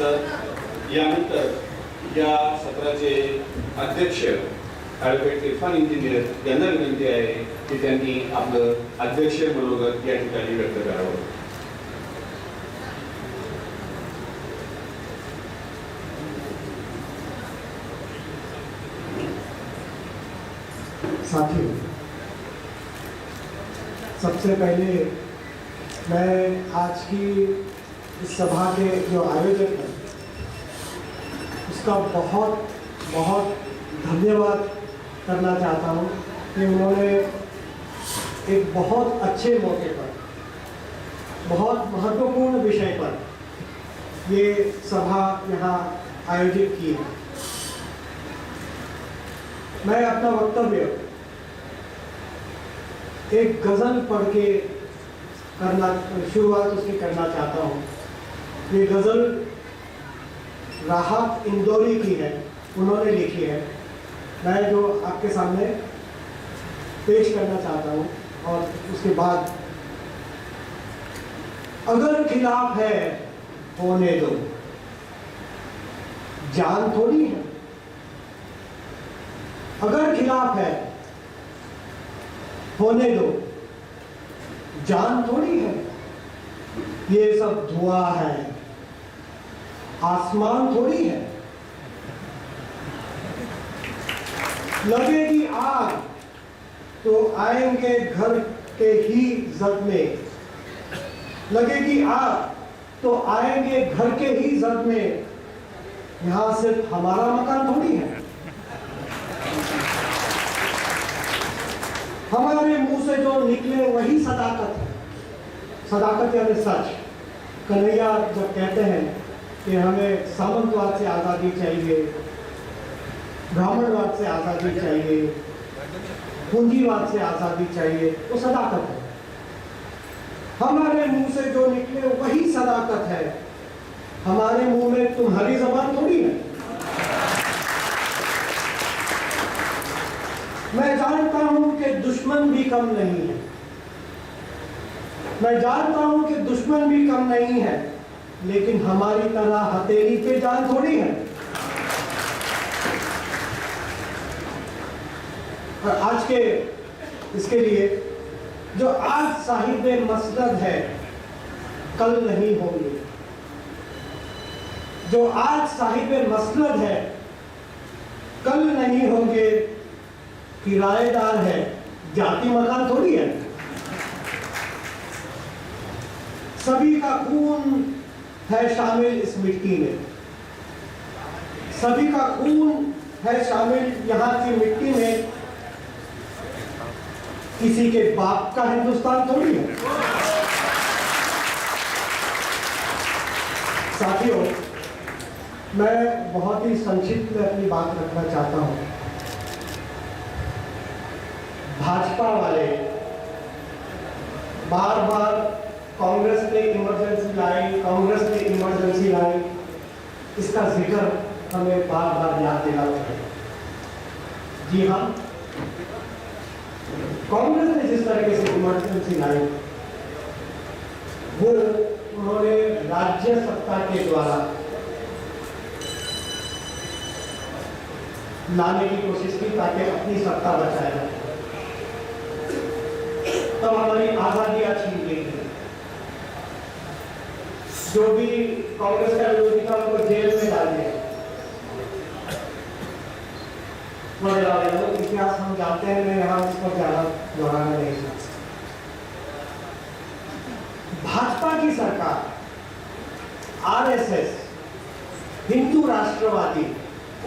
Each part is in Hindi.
तर यानंतर या सत्राचे अध्यक्ष ॲडव्होकेट इरफान इंजिनियर यांना विनंती आहे की त्यांनी आपलं अध्यक्ष मनोगत या ठिकाणी व्यक्त करावं. साथियों, सबसे पहले मैं आज की इस सभा के जो आयोजक हैं उसका बहुत बहुत धन्यवाद करना चाहता हूँ कि उन्होंने एक बहुत अच्छे मौके पर, बहुत महत्वपूर्ण विषय पर ये सभा यहाँ आयोजित की है. मैं अपना वक्तव्य एक गज़ल पढ़ के शुरुआत उसकी करना चाहता हूँ. ये गज़ल राहत इंदौरी की है, उन्होंने लिखी है. मैं जो आपके सामने पेश करना चाहता हूँ और उसके बाद अगर खिलाफ है होने दो, जान थोड़ी है. अगर खिलाफ है होने दो, जान थोड़ी है. ये सब धुआं है, आसमान थोड़ी है. लगेगी आग तो आएंगे घर के ही जद में. लगेगी आग तो आएंगे घर के ही जद में. यहां सिर्फ हमारा मकान थोड़ी है. हमारे मुंह से जो निकले वही सदाकत है. सदाकत यानी सच. कन्हैया जब कहते हैं कि हमें सामंतवाद से आज़ादी चाहिए, ब्राह्मणवाद से आज़ादी चाहिए, पूंजीवाद से आज़ादी चाहिए, वो सदाकत है. हमारे मुंह से जो निकले वही सदाकत है. हमारे मुंह में तुम्हारी ज़बान थोड़ी है. मैं जानता हूं कि दुश्मन भी कम नहीं है. मैं जानता हूं कि दुश्मन भी कम नहीं है, लेकिन हमारी तरह हथेली पे जान थोड़ी है. और आज के इसके लिए जो आज साहिब मसनद है कल नहीं होंगे. जो आज साहिब मसनद है कल नहीं होंगे. किराएदार है, जाति मकान थोड़ी है. सभी का खून है शामिल इस मिट्टी में. सभी का खून है शामिल यहाँ की मिट्टी में. किसी के बाप का हिंदुस्तान थोड़ी है. साथियों, मैं बहुत ही संक्षिप्त में अपनी बात रखना चाहता हूँ. भाजपा वाले बार बार कांग्रेस ने इमरजेंसी लाई, कांग्रेस ने इमरजेंसी लाई, इसका जिक्र हमें बार बार याद दिलाना चाहिए. जी हाँ, कांग्रेस ने जिस तरीके से इमरजेंसी लाई वो उन्होंने राज्य सत्ता के द्वारा लाने की कोशिश की ताकि अपनी सत्ता बचाया जाए. तब हमारी आजादियां छीन गई थी. जो भी कांग्रेस का विरोधी था उनको जेल में डाल दिया. इतिहास हम जानते हैं, मैं यहाँ इस पर ज्यादा दोहराना नहीं चाहता. भाजपा की सरकार, आरएसएस, हिंदू राष्ट्रवादी,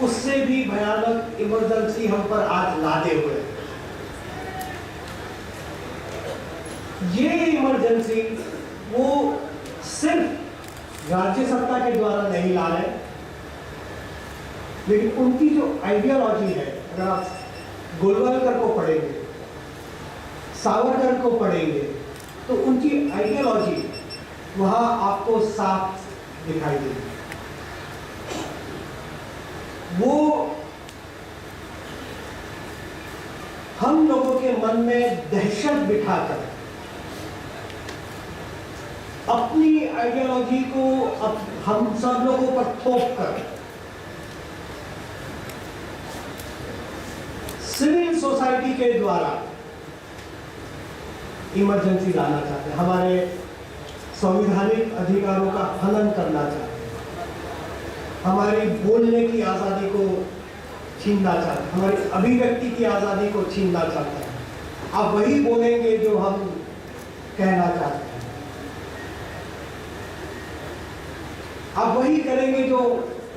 उससे भी भयानक इमरजेंसी हम पर आज लादे हुए. ये इमरजेंसी वो सिर्फ राज्य सत्ता के द्वारा नहीं ला रहे, लेकिन उनकी जो आइडियोलॉजी है, अगर आप गोलवलकर को पढ़ेंगे, सावरकर को पढ़ेंगे, तो उनकी आइडियोलॉजी वहां आपको साफ दिखाई देगी. वो हम लोगों के मन में दहशत बिठाकर अपनी आइडियोलॉजी को हम सब लोगों पर थोप कर सिविल सोसाइटी के द्वारा इमरजेंसी लाना चाहते हैं, हमारे संवैधानिक अधिकारों का हनन करना चाहते हैं, हमारी बोलने की आज़ादी को छीनना चाहते हैं, हमारी अभिव्यक्ति की आज़ादी को छीनना चाहते हैं। आप वही बोलेंगे जो हम कहना चाहते हैं, आप वही करेंगे जो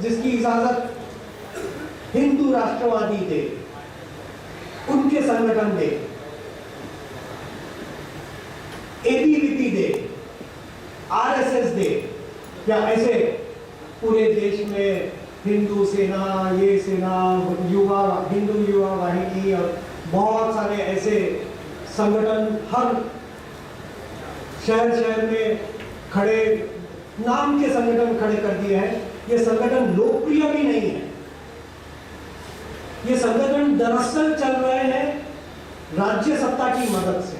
जिसकी इजाजत हिंदू राष्ट्रवादी दे, उनके संगठन दे, एबीवीपी दे, आरएसएस दे, या ऐसे पूरे देश में हिंदू सेना, ये सेना, युवा, हिंदू युवा वाहिनी और बहुत सारे ऐसे संगठन हर शहर में खड़े, नाम के संगठन खड़े कर दिए हैं। ये संगठन लोकप्रिय भी नहीं है। ये संगठन दरअसल चल रहे हैं राज्य सत्ता की मदद से,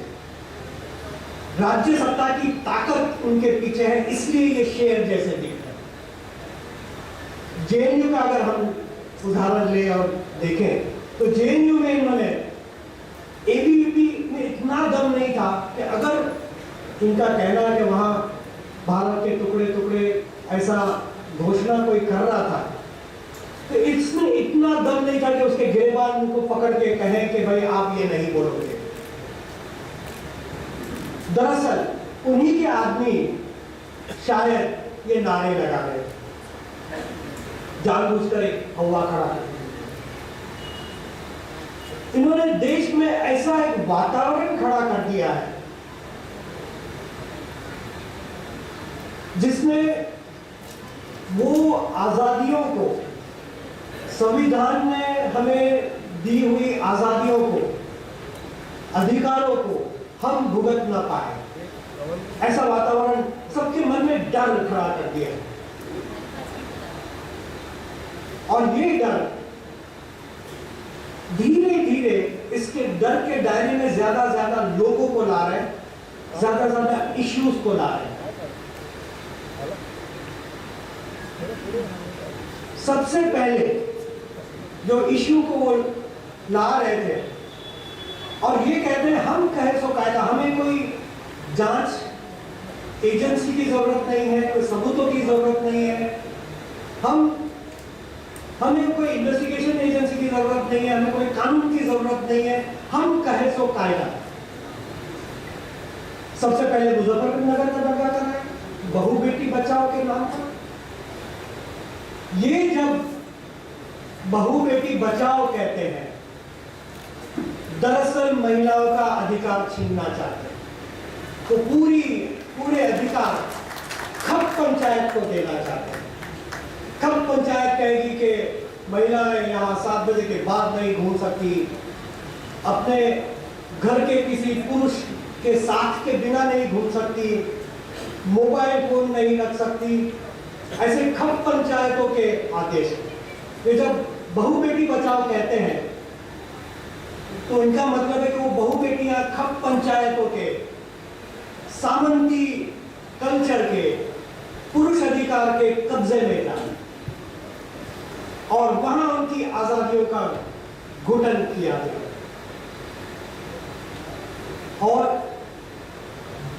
राज्य सत्ता की ताकत उनके पीछे है, इसलिए ये शेर जैसे दिख रहे हैं। जेएनयू का अगर हम उदाहरण ले और देखें तो जेएनयू में इन्होंने, एबीवीपी में इतना दम नहीं था कि अगर इनका कहना है कि वहां भारत के टुकड़े टुकड़े ऐसा घोषणा कोई कर रहा था, तो इसमें इतना दम नहीं था कि उसके गिरबान को पकड़ के कहें कि भाई आप ये नहीं बोलोगे। दरअसल उन्हीं के आदमी शायद ये नारे लगा रहे, जानबूझकर एक हवा खड़ा कर दिया। इन्होंने देश में ऐसा एक वातावरण खड़ा कर दिया है जिसमें वो आजादियों को, संविधान ने हमें दी हुई आजादियों को, अधिकारों को हम भुगत ना पाए, ऐसा वातावरण सबके मन में डर खड़ा कर दिया। और ये डर धीरे धीरे इसके डर के दायरे में ज्यादा ज्यादा लोगों को ला रहे हैं, ज्यादा ज्यादा इश्यूज को ला रहे हैं। सबसे पहले जो इश्यू को वो ला रहे थे और ये कहते हैं हम कहे सो कायदा, हमें कोई जांच एजेंसी की जरूरत नहीं है, कोई सबूतों की जरूरत नहीं है, हमें कोई इन्वेस्टिगेशन एजेंसी की जरूरत नहीं है, हमें कोई कानून की जरूरत नहीं है, हम कहे सो कायदा। सबसे पहले मुजफ्फरनगर का दंगा कराए, बहू बेटी बचाओ के नाम पर। ये जब बहू बेटी बचाओ कहते हैं, दरअसल महिलाओं का अधिकार छीनना चाहते हैं, तो पूरे अधिकार खप पंचायत को देना चाहते हैं। खप पंचायत कहेगी कि महिलाएं यहाँ 7 बजे के बाद नहीं घूम सकती, अपने घर के किसी पुरुष के साथ के बिना नहीं घूम सकती, मोबाइल फोन नहीं रख सकती, ऐसे खप पंचायतों के आदेश। ये जब बहू बेटी बचाओ कहते हैं तो इनका मतलब है कि वो बहू बेटियां खप पंचायतों के, सामंती कल्चर के, पुरुष अधिकार के कब्जे में जाए और वहां उनकी आजादियों का घुटन किया गया। और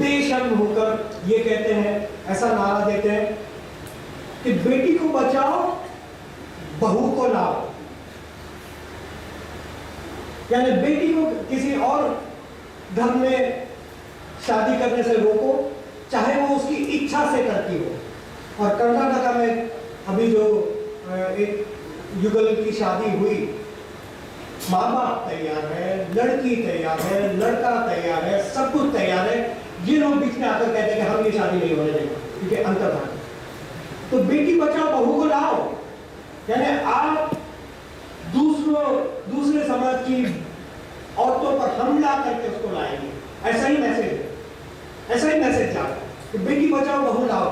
बेशर्म होकर ये कहते हैं, ऐसा नारा देते हैं कि बेटी को बचाओ, बहू को लाओ, यानी बेटी को किसी और धर्म में शादी करने से रोको, चाहे वो उसकी इच्छा से करती हो। और कर्नाटका में अभी जो एक युगल की शादी हुई, माँ बाप तैयार है, लड़की तैयार है, लड़का तैयार है, सब कुछ तैयार है, ये लोग बीच में आकर कहते हैं कि हम ये शादी नहीं होने देंगे क्योंकि अंतर्धान। तो बेटी बचाओ बहू को लाओ, यानी आप दूसरे समाज की औरतों पर हमला करके उसको लाएंगे। ऐसा ही मैसेज जा रहा है कि बेटी बचाओ बहू लाओ।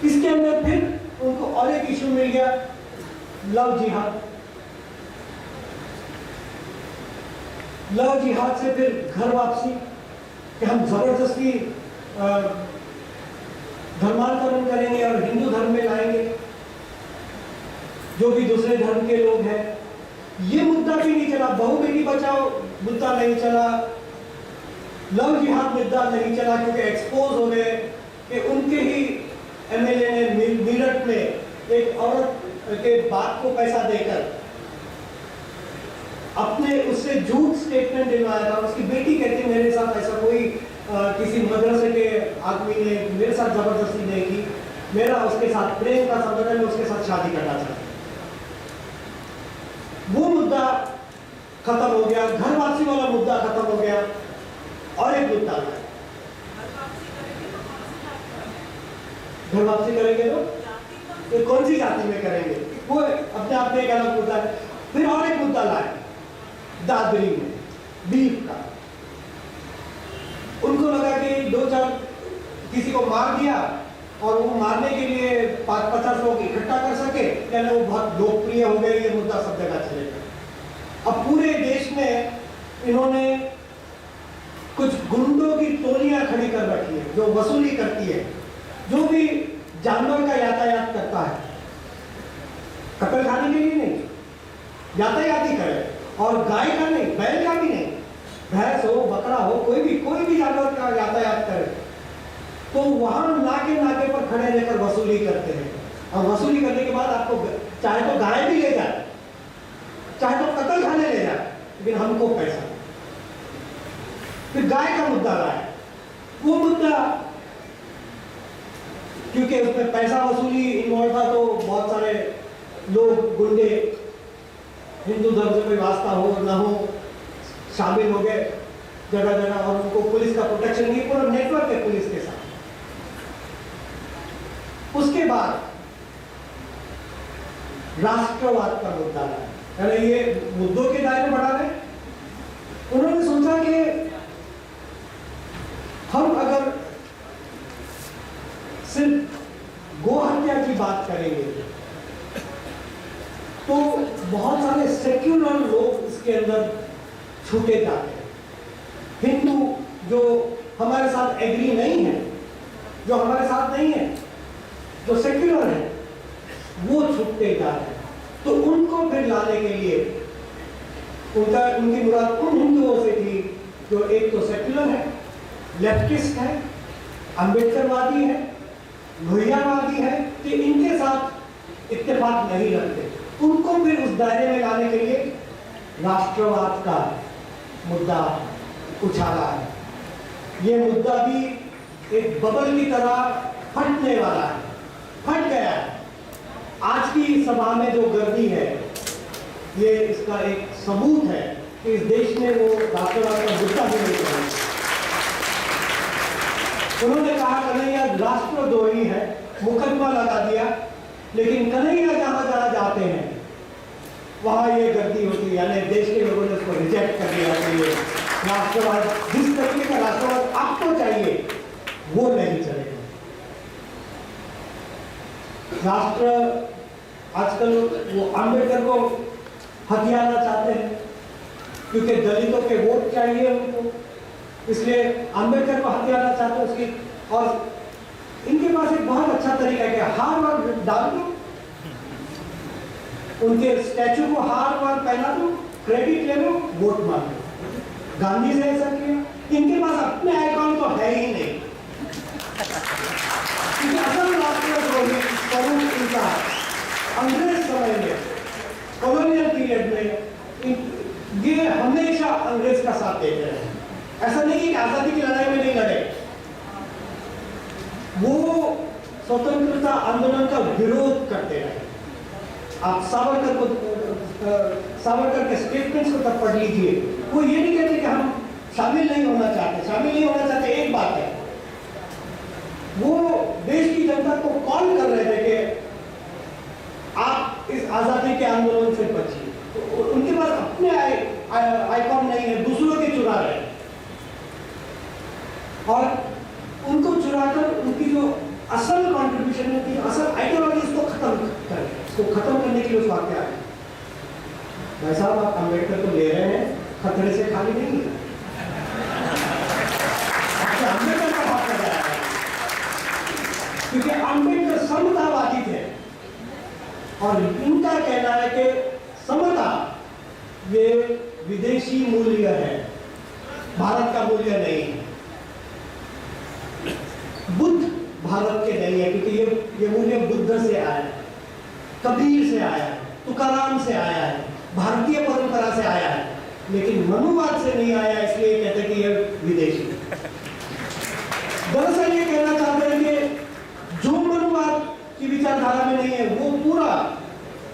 इसके अंदर फिर उनको और एक इशू मिल गया, लव जिहाद। लव जिहाद से फिर घर वापसी, कि हम जबरदस्ती धर्मांतरण करेंगे और हिंदू धर्म में लाएंगे जो भी दूसरे धर्म के लोग हैं। ये मुद्दा भी नहीं चला, बहू बेटी बचाओ मुद्दा नहीं चला, लव जिहाद मुद्दा नहीं चला, क्योंकि एक्सपोज हो गए कि उनके ही एमएलए ने मेरठ में एक औरत के बाप को पैसा देकर अपने उससे झूठ स्टेटमेंट दिलवाया था। उसकी बेटी कहती मेरे साथ ऐसा कोई किसी मदरसे के आदमी ने मेरे साथ जबरदस्ती नहीं की, मेरा उसके साथ प्रेम का संबंध है, मैं उसके साथ शादी करना चाहती। वो मुद्दा खत्म हो गया, घर वापसी वाला मुद्दा खत्म हो गया। और एक मुद्दा है, घर वापसी करेंगे तो कौन सी जाति में करेंगे, वो अपने आप में एक अलग मुद्दा है। फिर और एक मुद्दा लाए दादरी में बीफ का। उनको लगा कि 2-4 किसी को मार दिया और वो मारने के लिए 50 लोग इकट्ठा कर सके, यानी वो बहुत लोकप्रिय हो गए, ये मुद्दा सब जगह चलेगा। अब पूरे देश में इन्होंने कुछ गुंडों की टोलियां खड़ी कर रखी है जो वसूली करती है, जो भी जानवर का यातायात करता है, कत्ल खाने के लिए नहीं, यातायात ही करे, और गाय का नहीं, बैल का भी नहीं, भैंस हो बकरा हो, कोई भी जानवर का यातायात करे, तो वहां नाके पर खड़े रहकर वसूली करते हैं। और वसूली करने के बाद आपको चाहे तो गाय भी ले जाए, चाहे तो कत्ल खाने ले जाए, लेकिन हमको पैसा। फिर गाय का मुद्दा लाए, वो मुद्दा क्योंकि उसमें पैसा वसूली इन्वॉल्व था, तो बहुत सारे लोग गुंडे हिंदू धर्म से कोई वास्ता हो ना हो शामिल हो गए जगह जगह, और उनको पुलिस का प्रोटेक्शन नहीं, पूरा नेटवर्क है पुलिस के साथ। उसके बाद राष्ट्रवाद का मुद्दा है, यानी ये मुद्दों के दायरे बढ़ा रहे। उन्होंने सोचा कि हम अगर सिर्फ गो हत्या की बात करेंगे तो बहुत सारे सेक्युलर लोग इसके अंदर छूटे जाते हैं। हिंदू जो हमारे साथ एग्री नहीं है, जो हमारे साथ नहीं है, जो सेक्युलर है, वो छूटते जा रहे हैं। तो उनको फिर लाने के लिए उनकी मुराद उन हिंदुओं से थी जो एक तो सेक्युलर है, लेफ्टिस्ट है, अंबेडकरवादी है, लोहियावादी है, कि इनके साथ इत्तेफाक नहीं रखते। उनको फिर उस दायरे में लाने के लिए राष्ट्रवाद का मुद्दा उछाला है। ये मुद्दा भी एक बबल की तरह फटने वाला है, फट गया है। आज की सभा में जो गर्दी है, ये इसका एक सबूत है कि इस देश में वो राष्ट्रवाद का मुद्दा भी नहीं है। उन्होंने कहा कन्हैया राष्ट्रद्रोही है, मुकदमा लगा दिया, लेकिन कन्हैया जहां जहां जाते हैं वहां ये गर्दी होती है, यानी देश के लोगों ने उसको रिजेक्ट कर दिया कि ये राष्ट्रवाद, जिस तरीके का राष्ट्रवाद आपको चाहिए वो नहीं चलेगा। राष्ट्र आजकल वो अम्बेडकर को हथियाना चाहते हैं क्योंकि दलितों के वोट चाहिए उनको, इसलिए अम्बेडकर को हथियाना चाहते हैं उसकी। और इनके पास एक बहुत अच्छा तरीका है कि हार वार डाल दो, उनके स्टैचू को हार वार पहना दो, क्रेडिट ले लो, वोट मांग लो। गांधी ने ऐसा किया। इनके पास अपने आइकॉन तो है ही नहीं, क्योंकि असल राष्ट्रद्रोही स्वरूप इनका अंग्रेज समय में, कॉलोनियल पीरियड में ये हमेशा अंग्रेज का साथ देते रहे। ऐसा नहीं है कि आजादी की लड़ाई में नहीं लड़े, वो स्वतंत्रता आंदोलन का विरोध करते रहे। आप सावरकर के स्टेटमेंट्स को तब पढ़ लीजिए, वो ये नहीं कहते कि हम शामिल नहीं होना चाहते, एक बात है, वो देश की जनता को कॉल कर रहे थे कि आप इस आजादी के आंदोलन से बचिए। तो उनके पास अपने आइकॉन नहीं है, दूसरों के चुरा रहे हैं, और उनको चुराकर उनकी जो असल कॉन्ट्रीब्यूशन है, असल आइडियोलॉजी, उसको खत्म करें, उसको खत्म करने के लिए उस वाक्य आए। भाई साहब, आप अम्बेडकर को ले रहे हैं, खतरे से खाली नहीं है। अम्बेडकर का बात कर रहा है, क्योंकि अम्बेडकर समतावादी थे और इनका कहना है कि समता ये विदेशी मूल्य है, भारत का मूल्य नहीं है। बुद्ध भारत के नहीं है, क्योंकि ये मूल्य बुद्ध से आया है, कबीर से आया है, तुकाराम से आया है, भारतीय परंपरा से आया है, लेकिन मनुवाद से नहीं आया, इसलिए कहते हैं कि ये विदेशी। दरअसल ये कहना चाहते हैं कि जो मनुवाद की विचारधारा में नहीं है वो पूरा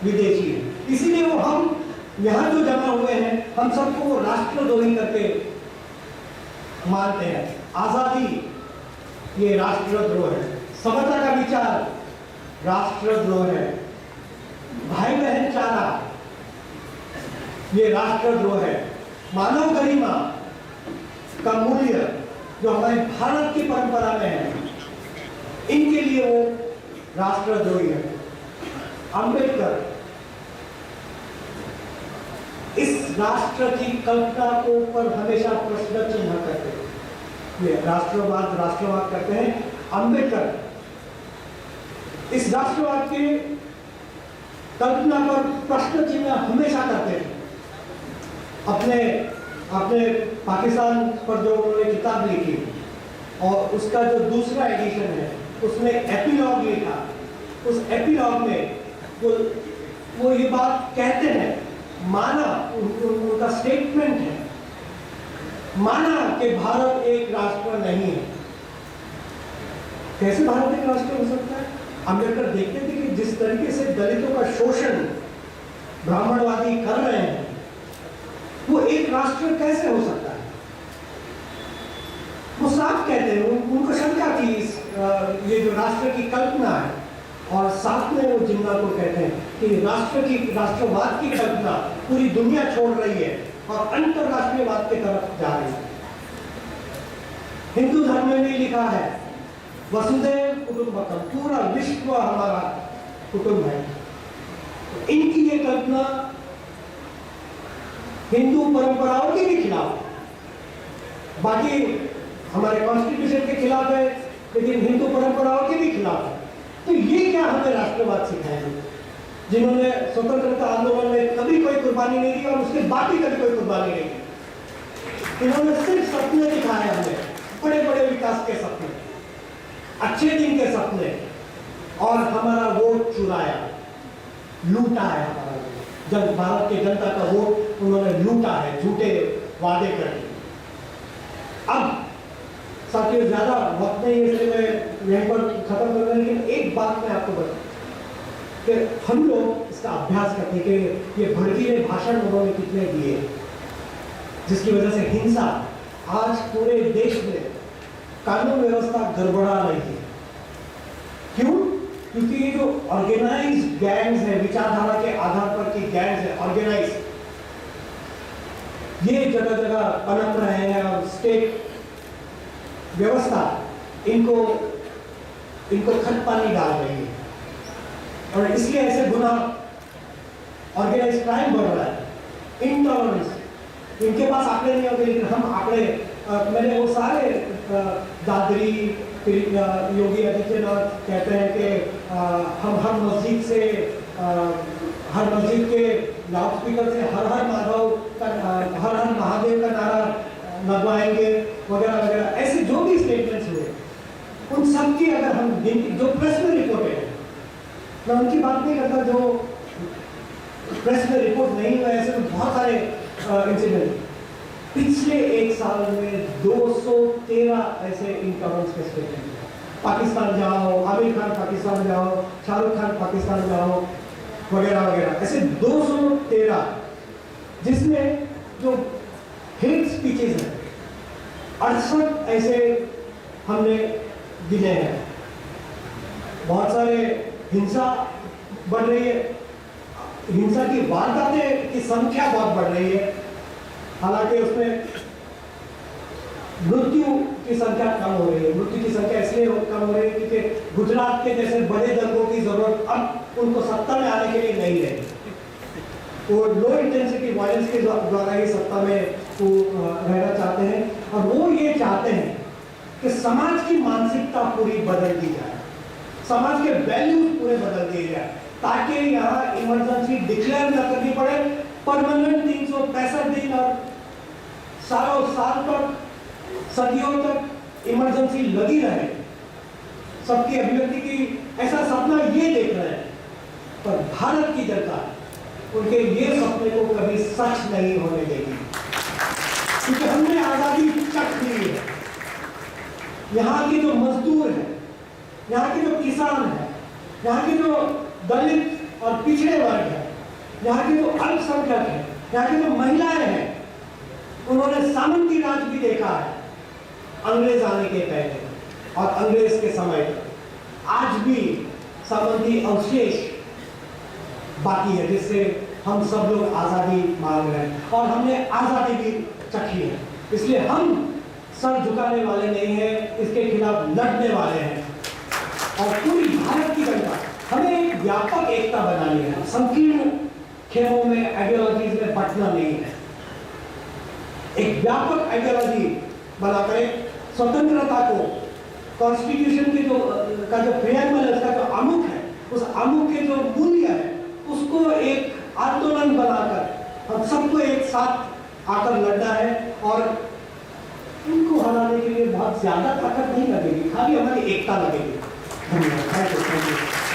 विदेशी है। इसीलिए वो हम यहाँ जो जमा हुए हैं, हम सबको राष्ट्रद्रोही करके मानते हैं। आजादी ये राष्ट्रद्रोह है, समता का विचार राष्ट्रद्रोह है, भाई बहन चारा ये राष्ट्रद्रोह है, मानव गरिमा का मूल्य जो हमारे भारत की परंपरा में है, इनके लिए वो राष्ट्रद्रोही है। अंबेडकर इस राष्ट्र की कल्पना को ऊपर हमेशा प्रश्न चिन्ह करते हैं। ये राष्ट्रवाद करते हैं। अंबेडकर इस राष्ट्रवाद के कल्पना पर प्रश्न चिन्ह हमेशा करते थे। अपने पाकिस्तान पर जो उन्होंने किताब लिखी और उसका जो दूसरा एडिशन है उसमें एपिलॉग लिखा, उस एपिलॉग में वो ये बात कहते हैं, माना उनका स्टेटमेंट है, माना कि भारत एक राष्ट्र नहीं है। कैसे भारत एक राष्ट्र हो सकता है? अम्बेडकर देखते थे कि जिस तरीके से दलितों का शोषण ब्राह्मणवादी कर रहे हैं, वो एक राष्ट्र कैसे हो सकता है? वो साफ कहते हैं, उनको शंका थी ये जो राष्ट्र की कल्पना है, और साथ में वो जिन्ना को कहते हैं कि राष्ट्रवाद की कल्पना पूरी दुनिया छोड़ रही है और अंतरराष्ट्रीयवाद की तरफ जा रही है। हिंदू धर्म में भी लिखा है वसुधैव कुटुंबकम, पूरा विश्व हमारा कुटुंब है। तो इनकी ये कल्पना हिंदू परंपराओं के भी खिलाफ, बाकी हमारे कॉन्स्टिट्यूशन के खिलाफ है, लेकिन हिंदू परंपराओं के भी खिलाफ है। तो ये क्या हमें राष्ट्रवाद सिखाएंगे, जिन्होंने स्वतंत्रता आंदोलन में कभी कोई कुर्बानी नहीं दी और उसके बाद भी कभी कोई कुर्बानी नहीं दी। इन्होंने सिर्फ सपने दिखाए हमें, बड़े बड़े विकास के सपने, अच्छे दिन के सपने, और हमारा वोट चुराया, लूटा है हमारा वोट। भारत के जनता का वोट उन्होंने लूटा है, झूठे वादे करके। अब साथियों ज्यादा वक्त नहीं है, इसलिए मैं यहीं पर खत्म कर रहा हूं, लेकिन एक बात मैं आपको बता कि हम लोग इसका अभ्यास करते हैं कि ये भड़कीले भाषण उन्होंने कितने दिए, जिसकी वजह से हिंसा आज पूरे देश में कानून व्यवस्था गड़बड़ा रही है। क्यों? क्योंकि ये जो ऑर्गेनाइज्ड गैंग्स है, विचारधारा के आधार पर की गैंग्स है ऑर्गेनाइज, ये जगह जगह पनप रहे हैं और स्टेट व्यवस्था इनको खत पानी डाल रही है, और इसलिए ऐसे गुनाह ऑर्गेनाइज क्राइम बढ़ रहा है। इंटॉलरेंस, इनके पास आंकड़े नहीं होते, लेकिन हम आंकड़े मैंने वो सारे दादरी योगी आदित्यनाथ कहते हैं कि हम हर मस्जिद से हर मस्जिद के लाउड स्पीकर से हर हर महादेव का नारा लगवाएंगे वगैरह वगैरह, ऐसे जो भी स्टेटमेंट्स हुए उन सब की अगर हम जो प्रेस में रिपोर्ट है, मैं उनकी बात नहीं करता जो प्रेस में रिपोर्ट नहीं हुआ, ऐसे तो बहुत सारे इंसिडेंट। पिछले एक साल में 213 ऐसे इनकमेंट्स के स्टेटमेंट, पाकिस्तान जाओ, आमिर खान पाकिस्तान जाओ, शाहरुख खान पाकिस्तान जाओ वगैरह वगैरह, ऐसे 213, जिसमें जो हेट स्पीचेस हैं 68 ऐसे हमने गिने हैं। बहुत सारे हिंसा बढ़ रही है, हिंसा की वारदातें की संख्या बहुत बढ़ रही है, हालांकि उसमें मृत्यु की संख्या कम हो रही है। मृत्यु की संख्या इसलिए कम हो रही है क्योंकि गुजरात के जैसे बड़े दंगों की जरूरत अब उनको सत्ता में आने के लिए नहीं रही। वो लो इंटेंसिटी वायलेंस के द्वारा ही सत्ता में वो रहना चाहते हैं, और वो ये चाहते हैं कि समाज की मानसिकता पूरी बदल दी जाए। समाज के वैल्यूज पूरे बदल दिए जाए, ताकि यहाँ इमरजेंसी डिक्लेयर न करनी पड़े, परमानेंट 365 दिन और सालों साल तक, सदियों तक इमरजेंसी लगी रहे। सबकी अभिव्यक्ति की ऐसा सपना ये देख रहे हैं, पर भारत की जनता उनके ये सपने को कभी सच नहीं होने देगी, क्योंकि हमने आजादी चख ली है। यहाँ के जो मजदूर हैं, यहाँ के जो किसान हैं, यहाँ के जो दलित और पिछड़े वर्ग हैं, यहाँ के जो अल्पसंख्यक हैं, यहाँ की जो महिलाएं हैं, उन्होंने सामंती राज भी देखा है अंग्रेज आने के पहले और अंग्रेज के समय तक। आज भी सामंती अवशेष बाकी है, जिससे हम सब लोग आजादी मांग रहे हैं और हमने आजादी भी चखी है। इसलिए हम सर झुकाने वाले नहीं हैं, इसके खिलाफ लड़ने वाले हैं। और पूरी भारत की जनता, हमें एक व्यापक एकता बनानी है, संकीर्ण खेमों में, आइडियोलॉजीज में बंटना नहीं है। एक व्यापक आइडियोलॉजी बनाकर स्वतंत्रता को, कॉन्स्टिट्यूशन के जो प्रियम्बल है, उसका जो आमुख है, उस आमुख के जो मूल्य है, उसको एक आंदोलन बनाकर हम सबको एक साथ आकर लड़ना है। और उनको हराने के लिए बहुत ज्यादा ताकत नहीं लगेगी, खाली हमारी एकता लगेगी। धन्यवाद। Thank you.